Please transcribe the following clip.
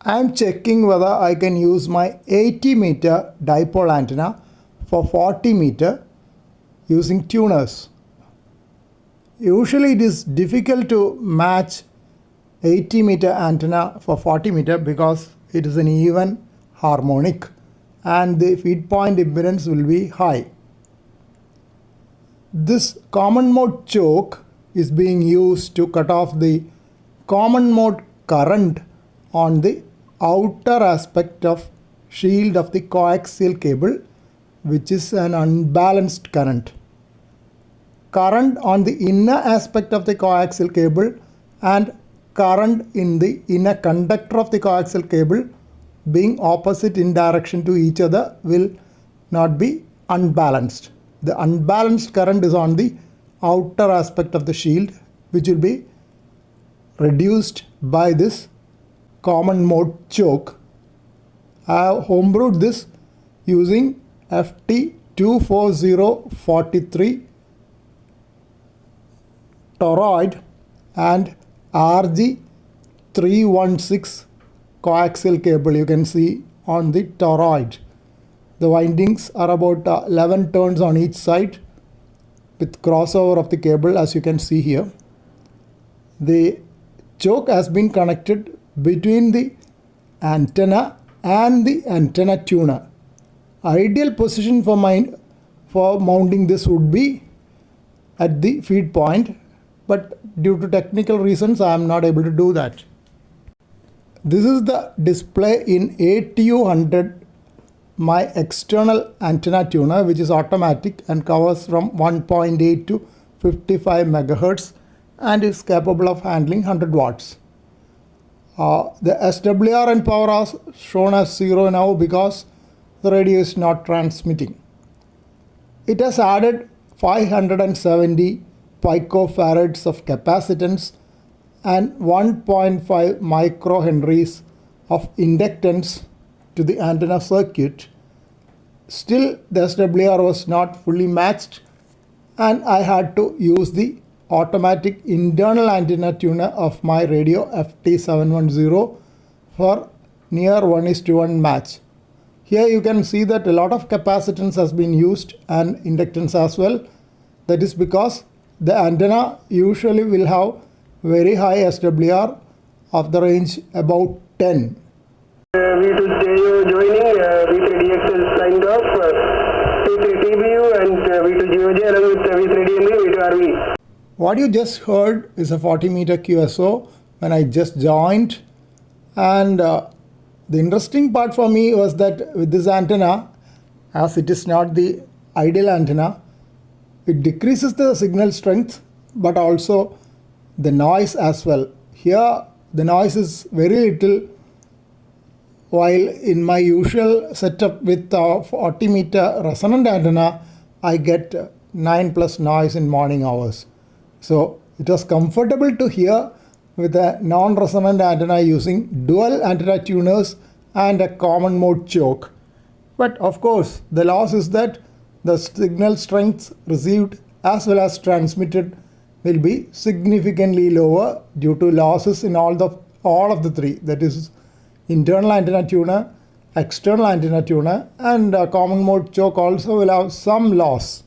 I am checking whether I can use my 80 meter dipole antenna for 40 meter using tuners. Usually it is difficult to match 80 meter antenna for 40 meter because it is an even harmonic and the feed point impedance will be high. This common mode choke is being used to cut off the common mode current on the outer aspect of shield of the coaxial cable, which is an unbalanced current. Current on the inner aspect of the coaxial cable and current in the inner conductor of the coaxial cable being opposite in direction to each other will not be unbalanced. The unbalanced current is on the outer aspect of the shield, which will be reduced by this common mode choke. I have homebrewed this using FT24043 toroid and RG316 coaxial cable. You can see on the toroid. The windings are about 11 turns on each side with crossover of the cable, as you can see here. The choke has been connected between the antenna and the antenna tuner. Ideal position for mounting this would be at the feed point, but due to technical reasons I am not able to do that. This is the display in ATU100, my external antenna tuner, which is automatic and covers from 1.8 to 55 megahertz and is capable of handling 100 watts. The SWR and power are shown as 0 now because the radio is not transmitting. It has added 570 picofarads of capacitance and 1.5 microhenries of inductance to the antenna circuit. Still, the SWR was not fully matched and I had to use the automatic internal antenna tuner of my radio FT710 for near 1:1 match. Here you can see that a lot of capacitance has been used and inductance as well. That is because the antenna usually will have very high SWR of the range about 10. V2JU joining, V3DXL signed off, P3TBU and V2GOJ along with V3DMV, V2RV. What you just heard is a 40 meter QSO when I just joined, and the interesting part for me was that with this antenna, as it is not the ideal antenna, it decreases the signal strength but also the noise as well. Here the noise is very little, while in my usual setup with 40 meter resonant antenna I get 9 plus noise in morning hours. So it was comfortable to hear with a non-resonant antenna using dual antenna tuners and a common mode choke. But of course the loss is that the signal strength received as well as transmitted will be significantly lower due to losses in all of the three, that is internal antenna tuner, external antenna tuner, and a common mode choke also will have some loss.